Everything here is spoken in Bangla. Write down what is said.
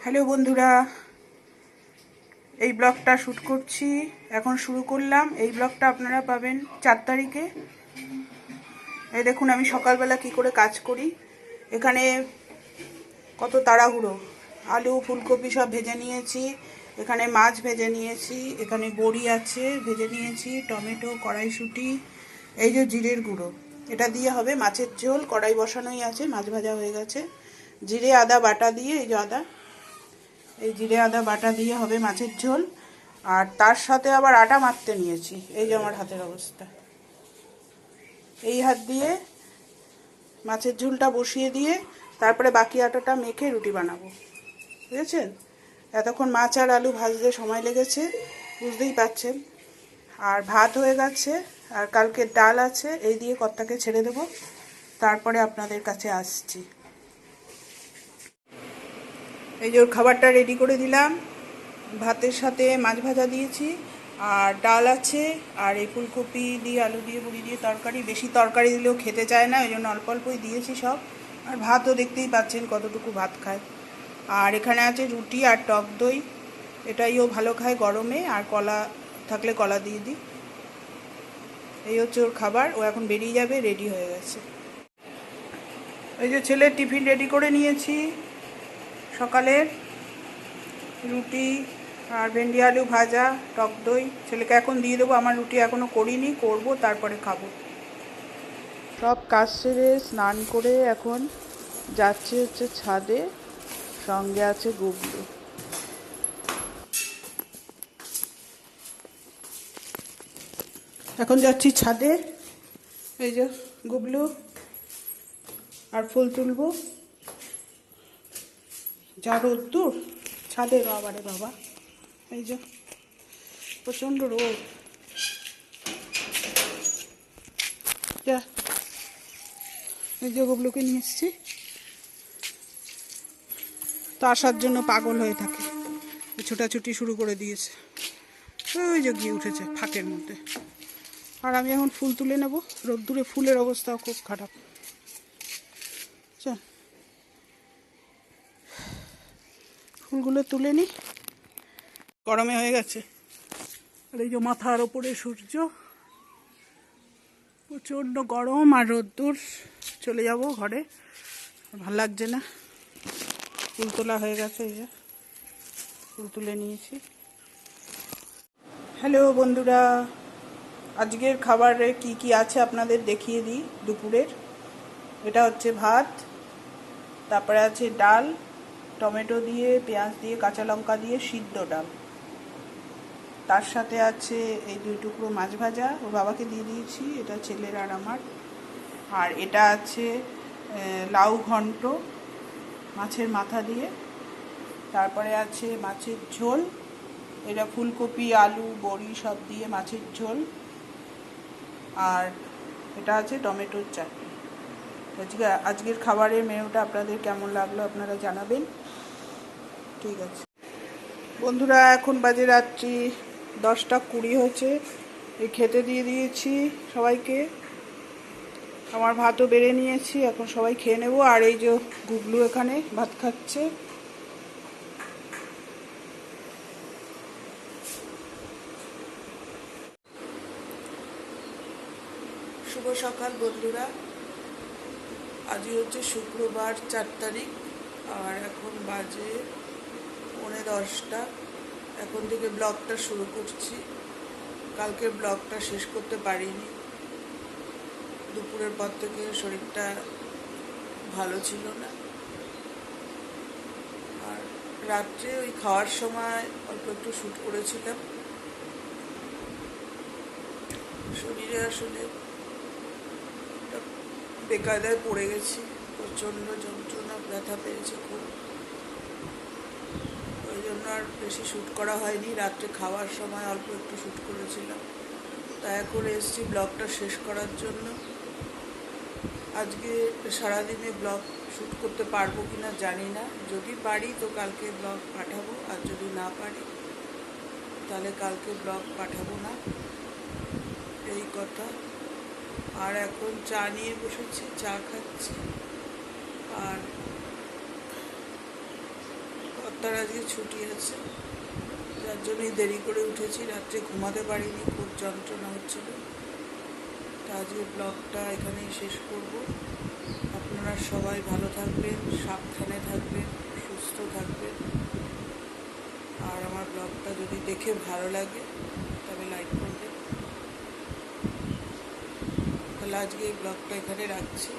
হ্যালো বন্ধুরা, এই ব্লগটা শ্যুট করছি, এখন শুরু করলাম। এই ব্লগটা আপনারা পাবেন 4 তারিখে। এই দেখুন আমি সকালবেলা কি করে কাজ করি। এখানে কত তাড়াহুড়ো, আলু ফুলকপি সব ভেজে নিয়েছি, এখানে মাছ ভেজে নিয়েছি, এখানে বড়ি আছে ভেজে নিয়েছি, টমেটো, কড়াইশুঁটি, এই যে জিরের গুঁড়ো, এটা দিয়ে হবে মাছের ঝোল। কড়াই বসানোই আছে, মাছ ভাজা হয়ে গেছে। জিরে আদা বাটা দিয়ে, এই যে আদা, এই জিরে আদা বাটা দিয়ে হবে মাছের ঝোল। আর তার সাথে আবার আটা মাখতে নিয়েছি, এই যে আমার হাতের অবস্থা। এই হাত দিয়ে মাছের ঝোলটা বসিয়ে দিয়ে তারপরে বাকি আটাটা মেখে রুটি বানাবো, বুঝেছেন? এতক্ষণ মাছ আর আলু ভাজতে সময় লেগেছে, বুঝতেই পারছেন। আর ভাত হয়ে গেছে, আর কালকে ডাল আছে, এই দিয়ে কর্তাকে ছেড়ে দেবো, তারপরে আপনাদের কাছে আসছি। এই যে ওর খাবারটা রেডি করে দিলাম, ভাতের সাথে মাছ ভাজা দিয়েছি, আর ডাল আছে, আর এই ফুলকপি দিয়ে আলু দিয়ে বড়ি দিয়ে তরকারি। বেশি তরকারি দিলেও খেতে চায় না, ওই জন্য অল্প অল্পই দিয়েছি সব। আর ভাতও দেখতেই পাচ্ছেন কতটুকু ভাত খায়। আর এখানে আছে রুটি আর টক দই, এটাইও ভালো খায় গরমে। আর কলা থাকলে কলা দিয়ে দিই। এই হচ্ছে ওর খাবার, ও এখন বেরিয়ে যাবে, রেডি হয়ে গেছে। এই যে ছেলের টিফিন রেডি করে নিয়েছি, সকালের রুটি আর ভেন্ডি আলু ভাজা, টক দই। ছেলেকে এখন দিয়ে দেবো, আমার রুটি এখনও করিনি, করব, তারপরে খাবো। সব কাজ সেরে স্নান করে এখন যাচ্ছি হচ্ছে ছাদে, সঙ্গে আছে গুবলু। এখন যাচ্ছি ছাদে, এই যে গুবলু, আর ফুল তুলবো। যা রোদ্দুর ছাদে, বাবারে বাবা, এই যে প্রচণ্ড রোদ। যা, এই যে গুবলুকে নিয়ে এসছি, তো আসার জন্য পাগল হয়ে থাকে, ছোটাছুটি শুরু করে দিয়েছে। ওই যে গিয়ে উঠেছে ফাঁকের মধ্যে। আর আমি এখন ফুল তুলে নেব, রোদ্দুরে ফুলের অবস্থাও খুব খারাপ। চল ফুলগুলো তুলে নিই, গরমে হয়ে গেছে। আর এই যে মাথার ওপরে সূর্য, প্রচণ্ড গরম আর রোদ্দুর। চলে যাব ঘরে, ভাল লাগছে না। ফুল তোলা হয়ে গেছে, এই যে ফুল তুলে নিয়েছি। হ্যালো বন্ধুরা, আজকের খাবারে কি কি আছে আপনাদের দেখিয়ে দিই। দুপুরের এটা হচ্ছে ভাত, তারপরে আছে ডাল, টমেটো দিয়ে, পেঁয়াজ দিয়ে, কাঁচা লঙ্কা দিয়ে সিদ্ধ ডাল। তার সাথে আছে এই 2 টুকরো মাছ ভাজা, ওর বাবাকে দিয়ে দিয়েছি, এটা ছেলের আর আমার। আর এটা আছে লাউ ঘন্ট মাছের মাথা দিয়ে। তারপরে আছে মাছের ঝোল, এটা ফুলকপি আলু বড়ি সব দিয়ে মাছের ঝোল। আর এটা আছে টমেটোর চাটনি। আজকের খাবারের মেনুটা আপনাদের কেমন লাগলো আপনারা জানাবেন। ঠিক আছে বন্ধুরা, এখন বাজে রাত্রি 10টা 20 হয়েছে। এই খেতে দিয়ে দিয়েছি সবাইকে, আমার ভাতও বেড়ে নিয়েছি, এখন সবাই খেয়ে নেব। আর এই যে গুগলু এখানে ভাত খাচ্ছে। শুভ সকাল বন্ধুরা, আজই হচ্ছে শুক্রবার 4 তারিখ, আর এখন বাজে 9:45। এখন থেকে ব্লগটা শুরু করছি। কালকের ব্লগটা শেষ করতে পারিনি, দুপুরের পর থেকে শরীরটা ভালো ছিল না। আর রাত্রে ওই খাওয়ার সময় অল্প একটু শ্যুট করেছিলাম। শরীরে আসলে বেকায়দায় পড়ে গেছি, প্রচণ্ড যন্ত্রণা, ব্যথা পেয়েছে খুব, ওই জন্য আর বেশি শ্যুট করা হয়নি। রাত্রে খাওয়ার সময় অল্প একটু শ্যুট করেছিলাম, দয়া করে এসেছি ব্লগটা শেষ করার জন্য। আজকে সারাদিনে ব্লগ শ্যুট করতে পারবো কি না জানি না, যদি পারি তো কালকে ব্লগ পাঠাবো, আর যদি না পারি তাহলে কালকে ব্লগ পাঠাবো না, এই কথা। আর এখন চা নিয়ে বসেছি, চা খাচ্ছি। আর ডাক্তার আজকে ছুটি আছে, যার জন্যই দেরি করে উঠেছি, রাত্রে ঘুমাতে পারিনি, খুব যন্ত্রণা হচ্ছিল। তা আজকে ব্লগটা এখানেই শেষ করব। আপনারা সবাই ভালো থাকবেন, সাবধানে থাকবেন, সুস্থ থাকবেন। আর আমার ব্লগটা যদি দেখে ভালো লাগে তবে লাইক করবেন। তাহলে আজকে এই ব্লগটা এখানে রাখছি।